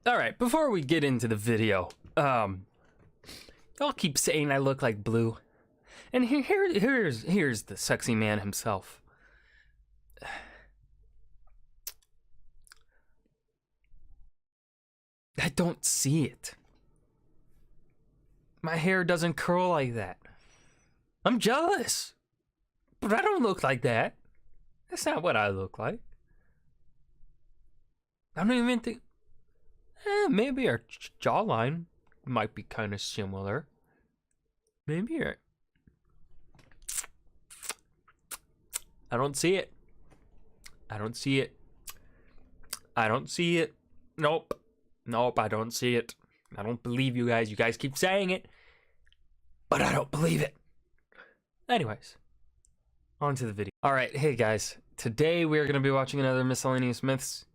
All right, before we get into the video, y'all keep saying I look like Blue, and here's the sexy man himself. I don't see it. My hair doesn't curl like that. I'm jealous, but I don't look like that. That's not what I look like. I don't even think. Maybe our jawline might be kind of similar. Maybe I don't see it. I don't see it. I don't see it. Nope. Nope, I don't see it. I don't believe you guys. You guys keep saying it, but I don't believe it. Anyways, on to the video. All right, hey guys. Today we're going to be watching another Miscellaneous Myths.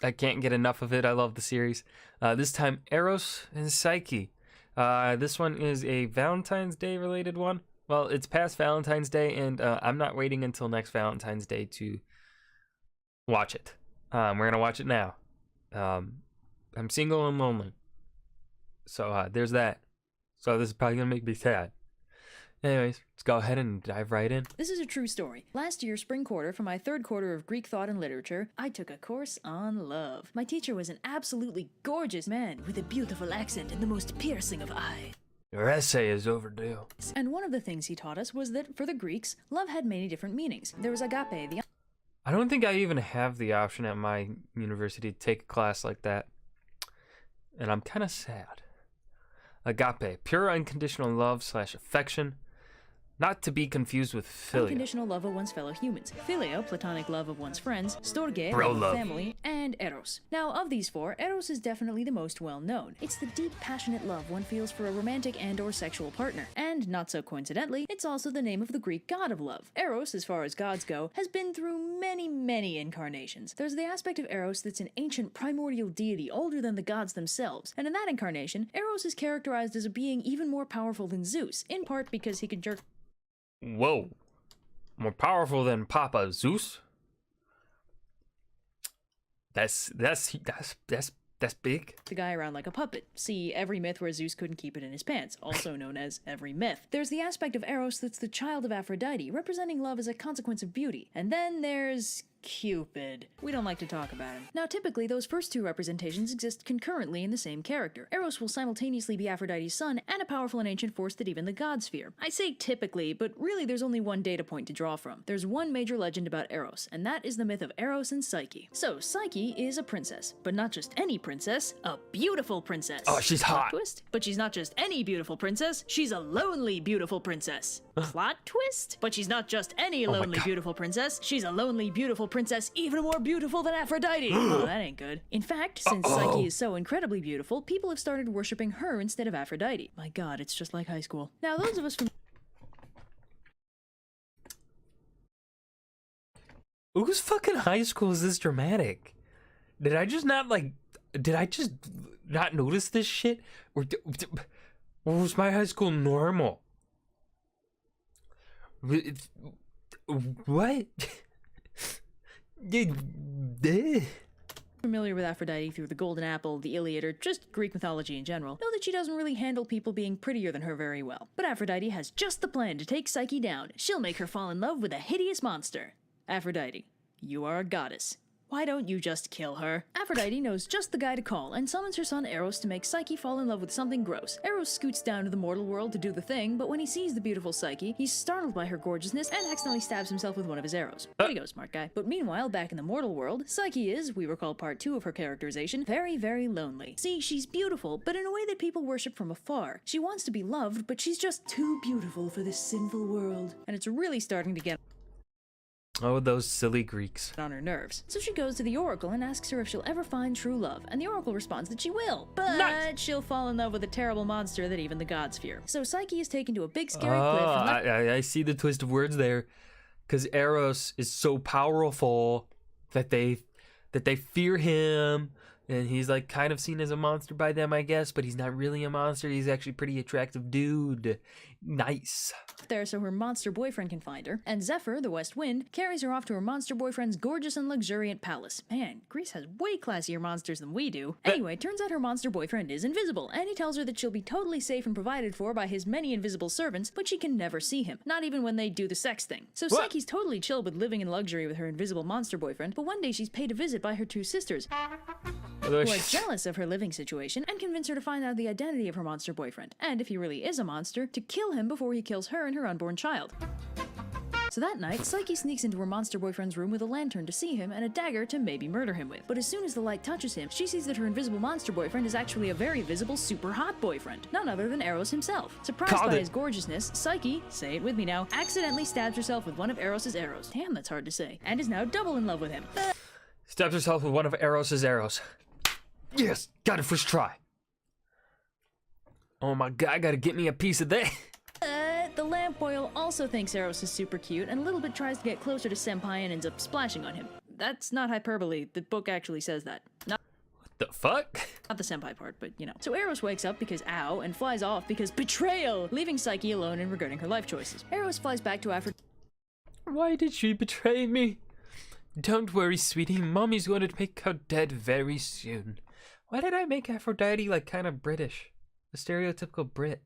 I can't get enough of it. I love the series. This time, Eros and Psyche. This one is a Valentine's Day related one. Well, it's past Valentine's Day, and I'm not waiting until next Valentine's Day to watch it. We're going to watch it now. I'm single and lonely. So there's that. So this is probably going to make me sad. Anyways, let's go ahead and dive right in. This is a true story. Last year, spring quarter, for my third quarter of Greek thought and literature, I took a course on love. My teacher was an absolutely gorgeous man with a beautiful accent and the most piercing of eyes. Your essay is overdue. And one of the things he taught us was that, for the Greeks, love had many different meanings. There was agape, the... I don't think I even have the option at my university to take a class like that. And I'm kind of sad. Agape, pure unconditional love / affection. Not to be confused with philia. Unconditional love of one's fellow humans. Philia, platonic love of one's friends. Storge, Bro love love. of family. And Eros. Now, of these four, Eros is definitely the most well-known. It's the deep, passionate love one feels for a romantic and or sexual partner. And, not so coincidentally, it's also the name of the Greek god of love. Eros, as far as gods go, has been through many, many incarnations. There's the aspect of Eros that's an ancient, primordial deity older than the gods themselves. And in that incarnation, Eros is characterized as a being even more powerful than Zeus, in part because he can jerk... Whoa. More powerful than Papa Zeus? That's big. the guy around like a puppet. See every myth where Zeus couldn't keep it in his pants, also known as every myth. There's the aspect of Eros that's the child of Aphrodite, representing love as a consequence of beauty. And then there's Cupid. We don't like to talk about him. Now, typically, those first two representations exist concurrently in the same character. Eros will simultaneously be Aphrodite's son and a powerful and ancient force that even the gods fear. I say typically, but really there's only one data point to draw from. There's one major legend about Eros, and that is the myth of Eros and Psyche. So, Psyche is a princess, but not just any princess, a beautiful princess. Oh, she's hot. Plot twist? But she's not just any beautiful princess, she's a lonely beautiful princess. Plot twist? But she's not just any lonely beautiful princess, she's a lonely beautiful princess even more beautiful than Aphrodite. Oh, that ain't good. In fact, since Psyche is so incredibly beautiful, people have started worshipping her instead of Aphrodite. My god, it's just like high school. Now, those of us from... Whose fucking high school is this dramatic? Did I just not notice this shit? Or was my high school normal? What? Familiar with Aphrodite through the Golden Apple, the Iliad, or just Greek mythology in general, know that she doesn't really handle people being prettier than her very well. But Aphrodite has just the plan to take Psyche down. She'll make her fall in love with a hideous monster. Aphrodite, you are a goddess. Why don't you just kill her? Aphrodite knows just the guy to call and summons her son Eros to make Psyche fall in love with something gross. Eros scoots down to the mortal world to do the thing, but when he sees the beautiful Psyche, he's startled by her gorgeousness and accidentally stabs himself with one of his arrows. Way to go, smart guy. But meanwhile, back in the mortal world, Psyche is, we recall part 2 of her characterization, very, very lonely. See, she's beautiful, but in a way that people worship from afar. She wants to be loved, but she's just too beautiful for this sinful world. And it's really starting to get... Oh, those silly Greeks. On her nerves. So she goes to the Oracle and asks her if she'll ever find true love, and the Oracle responds that she will, but she'll fall in love with a terrible monster that even the gods fear. So Psyche is taken to a big scary cliff and I see the twist of words there, because Eros is so powerful that they fear him, And he's like kind of seen as a monster by them, I guess, but he's not really a monster. He's actually a pretty attractive dude. Nice. There so her monster boyfriend can find her, and Zephyr, the West Wind, carries her off to her monster boyfriend's gorgeous and luxuriant palace. Man, Greece has way classier monsters than we do. Anyway, turns out her monster boyfriend is invisible, and he tells her that she'll be totally safe and provided for by his many invisible servants, but she can never see him, not even when they do the sex thing. So Psyche's totally chill with living in luxury with her invisible monster boyfriend, but one day she's paid a visit by her two sisters, who are jealous of her living situation and convince her to find out the identity of her monster boyfriend, and if he really is a monster, to kill him before he kills her and her unborn child. So that night, Psyche sneaks into her monster boyfriend's room with a lantern to see him and a dagger to maybe murder him with. But as soon as the light touches him, she sees that her invisible monster boyfriend is actually a very visible, super hot boyfriend, none other than Eros himself. Surprised by his gorgeousness, Psyche, say it with me now, accidentally stabs herself with one of Eros's arrows. Damn, that's hard to say. And is now double in love with him. Stabs herself with one of Eros's arrows. Yes, got it first try. Oh my god, gotta get me a piece of that. The lamp boy also thinks Eros is super cute and a little bit tries to get closer to Senpai and ends up splashing on him. That's not hyperbole, the book actually says that. What the fuck? Not the senpai part, but you know. So Eros wakes up because ow, and flies off because betrayal, leaving Psyche alone and regretting her life choices. Eros flies back to Aphrodite. Why did she betray me? Don't worry, sweetie, Mommy's going to make her dead very soon. Why did I make Aphrodite like kind of British? The stereotypical Brit.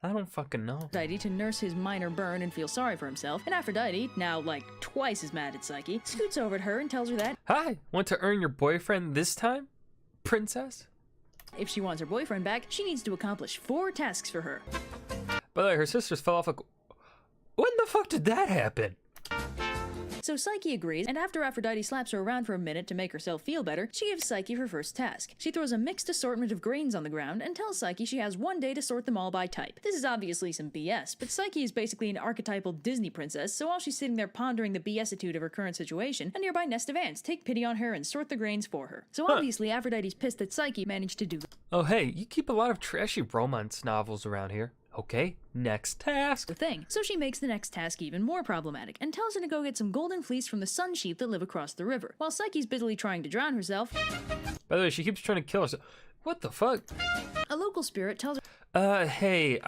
I don't fucking know. Aphrodite to nurse his minor burn and feel sorry for himself, and Aphrodite, now like twice as mad at Psyche, scoots over to her and tells her that, "Hi, want to earn your boyfriend this time, princess?" If she wants her boyfriend back, she needs to accomplish 4 tasks for her. By the way, her sisters fell off a... When the fuck did that happen? So Psyche agrees, and after Aphrodite slaps her around for a minute to make herself feel better, she gives Psyche her first task. She throws a mixed assortment of grains on the ground and tells Psyche she has 1 day to sort them all by type. This is obviously some BS, but Psyche is basically an archetypal Disney princess, so while she's sitting there pondering the BS-itude of her current situation, a nearby nest of ants take pity on her and sort the grains for her. So obviously Aphrodite's pissed that Psyche managed to do Oh hey, you keep a lot of trashy romance novels around here. Okay, next task. the thing. So she makes the next task even more problematic and tells her to go get some golden fleece from the sun sheep that live across the river. While Psyche's busily trying to drown herself, By the way, she keeps trying to kill herself. What the fuck? a local spirit tells her Hey,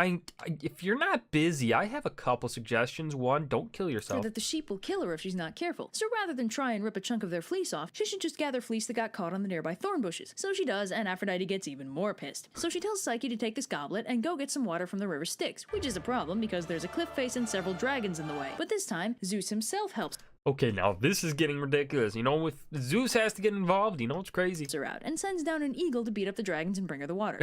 if you're not busy, I have a couple suggestions. 1, don't kill yourself. that the sheep will kill her if she's not careful. So rather than try and rip a chunk of their fleece off, she should just gather fleece that got caught on the nearby thorn bushes. So she does, and Aphrodite gets even more pissed. So she tells Psyche to take this goblet and go get some water from the river Styx, which is a problem because there's a cliff face and several dragons in the way. But this time, Zeus himself helps Okay, now this is getting ridiculous. You know, if Zeus has to get involved, you know it's crazy. her out and sends down an eagle to beat up the dragons and bring her the water.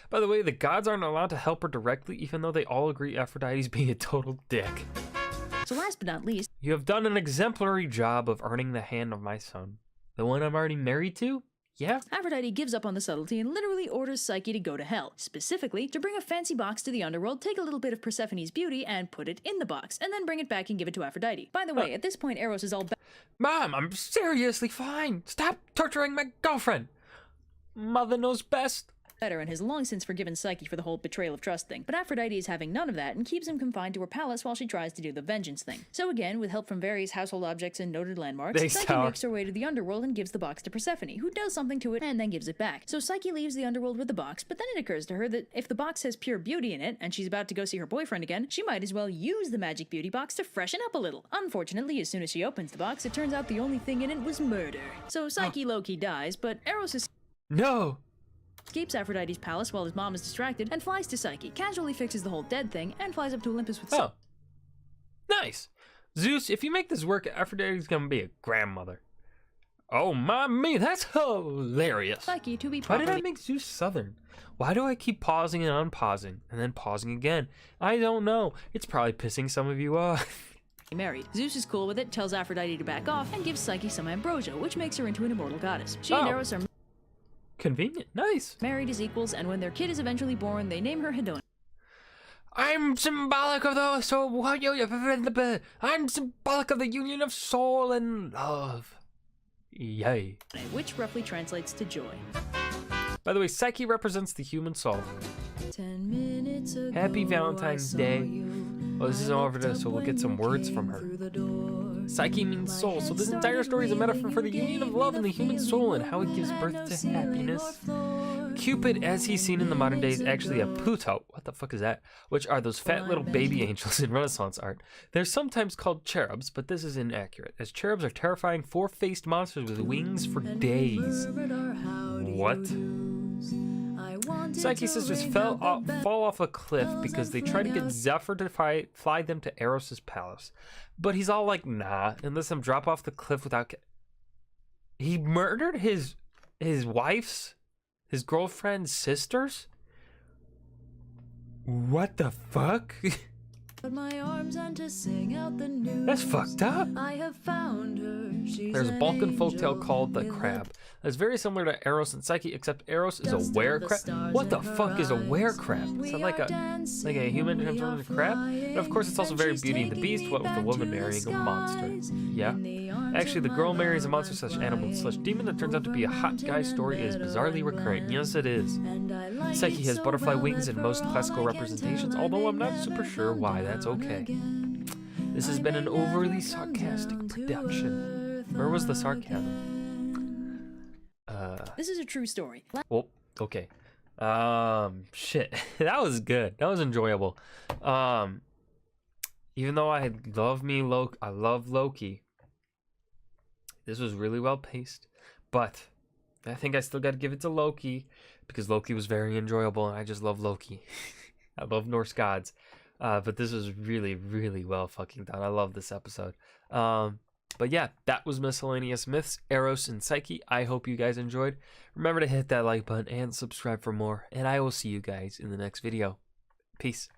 By the way, the gods aren't allowed to help her directly, even though they all agree Aphrodite's being a total dick. So last but not least, You have done an exemplary job of earning the hand of my son. The one I'm already married to? Yeah? Aphrodite gives up on the subtlety and literally orders Psyche to go to hell. Specifically, to bring a fancy box to the underworld, take a little bit of Persephone's beauty, and put it in the box, and then bring it back and give it to Aphrodite. By the way, at this point, Eros is all Mom, I'm seriously fine. Stop torturing my girlfriend. Mother knows best. better and has long since forgiven Psyche for the whole betrayal of trust thing. But Aphrodite is having none of that and keeps him confined to her palace while she tries to do the vengeance thing. So again, with help from various household objects and noted landmarks, Psyche makes her way to the underworld and gives the box to Persephone, who does something to it and then gives it back. So Psyche leaves the underworld with the box, but then it occurs to her that if the box has pure beauty in it and she's about to go see her boyfriend again, she might as well use the magic beauty box to freshen up a little. Unfortunately, as soon as she opens the box, it turns out the only thing in it was murder. So Psyche low-key dies, but Eros escapes Aphrodite's palace while his mom is distracted and flies to Psyche, casually fixes the whole dead thing, and flies up to Olympus with Nice. Zeus, if you make this work, Aphrodite's gonna be a grandmother. Oh my me, that's hilarious. Psyche to be Why did I make Zeus Southern? Why do I keep pausing and unpausing, and then pausing again? I don't know. It's probably pissing some of you off. married. Zeus is cool with it, tells Aphrodite to back off, and gives Psyche some ambrosia, which makes her into an immortal goddess. She and Eros are convenient. Nice. married as equals, and when their kid is eventually born, they name her Hedona. I'm symbolic of the soul. I'm symbolic of the union of soul and love. Yay. Which roughly translates to joy. By the way, Psyche represents the human soul. 10 minutes ago, Happy Valentine's Day. Oh, this is over this, so we'll get some words from her. through the door. Psyche means soul, so this entire story is a metaphor for the union of love and the human soul and how it gives birth to happiness. Cupid, as he's seen in the modern day, is actually a Pluto. What the fuck is that? Which are those fat little baby angels in Renaissance art. They're sometimes called cherubs, but this is inaccurate, as cherubs are terrifying four-faced monsters with wings for days. What? Psyche's sisters fall off a cliff because they try to get Zephyr to fly them to Eros' palace. But he's all like, nah, and lets them drop off the cliff without... He murdered his wife's, his girlfriend's sisters? What the fuck? That's fucked up. There's a Balkan folktale called The Crab. That's very similar to Eros and Psyche, except Eros is a were-crab. What the fuck is a were-crab? Is that like a human transformed into a crab? And of course, it's also very Beauty and the Beast, what with the woman marrying a monster. Yeah. Actually, the girl marries a monster slash animal slash demon that turns out to be a hot guy story is bizarrely recurrent. Yes, it is. Psyche has butterfly wings in most classical representations, although I'm not super sure why that's okay. This has been an overly sarcastic production. Where was the sarcasm? This is a true story. Oh, okay. Shit. That was good. That was enjoyable. Even though I love Loki. This was really well paced, but I think I still got to give it to Loki because Loki was very enjoyable and I just love Loki. I love Norse gods. But this was really, really well fucking done. I love this episode. But yeah, that was Miscellaneous Myths, Eros and Psyche. I hope you guys enjoyed. Remember to hit that like button and subscribe for more. And I will see you guys in the next video. Peace.